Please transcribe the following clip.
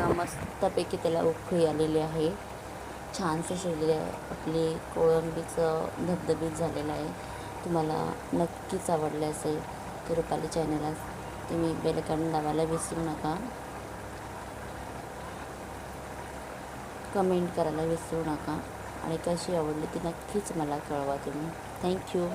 बघा मस्तपैकी त्याला उकळी आलेली आहे, छानसं शिजले आहे. आपली कोळंबीचं धबधबीत झालेलं आहे. तुम्हाला नक्कीच आवडले असेल तर रुपाली चॅनलला तुम्ही बेल आयकॉन दाबायला विसरू नका, कमेंट करायला विसरू नका आणि कशी आवडली ती नक्कीच मला कळवा तुम्ही. थँक्यू.